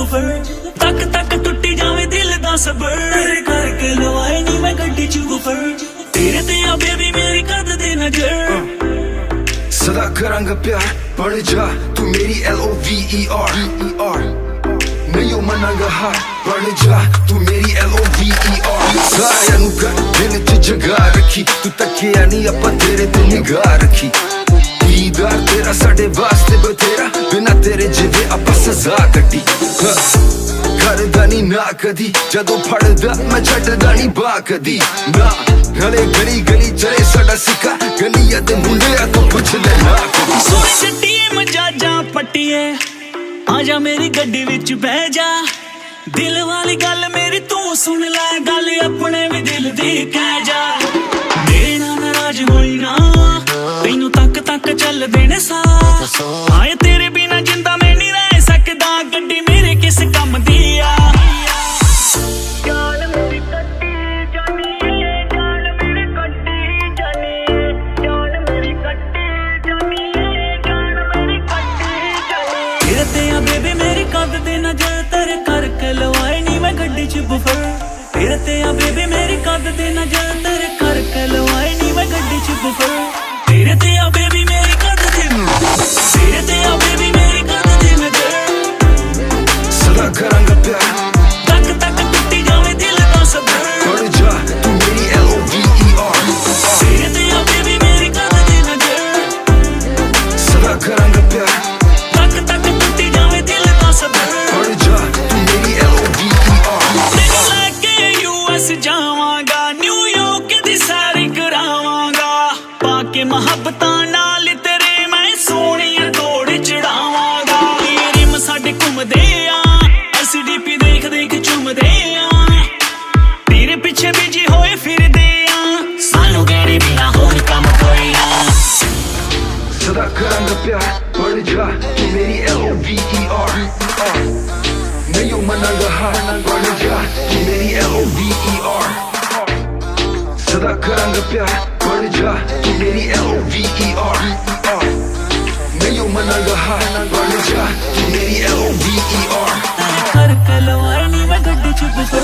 buffer तक तक टुटी जावे दिल दा सबर तेरे करके लवाए नी मैं गड्डी च बुफर तेरे ते आ बेबी मेरी कद दे नजर सदा करांगा प्यार बढ़ जा तू मेरी LOVER नहीं हो मनांगा हार बढ़ जा तू मेरी LOVER सारियां नू कर दिल च जगह रखी तू तकिया नहीं ਆਪਾਂ तेरे ते निगाह रखी दीदार तेरा साडे वास्ते बथेरा बिना तेरे जिवे ਆਪਾਂ सजा कटी करदा नहीं ना कदी जदों फड़दा मैं छड्डदा नहीं बा कदी ना गले गली गली चले साडा सिक्का गलियां दे मुंडियां तो पुछ ले ना सोई चट्टीए मजाजा पट्टीए आजा मेरी गड्डी विच बह जा दिल वाली गल मेरी तू सुन ले गल अपने भी दिल दी कह जा मेरे नाल नाराज होई ना तैनू तक तक चल देने सा आए तेरे बिना जिंदा मैं नहीं रह सकदा गड्डी मेरे किस काम दी आ बेबी मेरी कद दे नजर तेरे करके लवाए नी मैं गड्डी च बुफर तेरे ते आ बेबी मेरी कद दे नजर तेरे करके लवाए नी मैं गड्डी च बुफर तेरे ते आ बेबी मेरी कद दे तेरे ते आ बेबी मेरी कद दे नजर सदा करांगा प्यार तक तक टूटी जावे दिल दा सबर बढ़ जा तू मेरी LOVER तेरे ते आ बेबी मेरी कद दे नजर सदा करांगा प्यार तक तक टूटी जावे दिल दा सबर बढ़ जा तू मेरी LOVER तेरे लेके US जावांगा न्यूयॉर्क दी सैर करावांगा पाके मोहब्बतां नाल तेरे मैं सोहणियां दौड़ चढ़ावांगा रिम साडे घुमदे आ SDP देख देख चुमदे आ तेरे पिछे बिजी होए फिरदे आ सानू गैरी बिना होर काम कोई आ सदा करांगा प्यार बढ़ जा तू मेरी LOVER नहीं हो मनांगा हार बढ़ जा तू मेरी LOVER सदा करांगा प्यार बढ़ जा तू मेरी LOVER नहीं हो मनांगा हार बढ़ जा तू मेरी LOVER करके लवाए नी मैं गड्डी च बुफर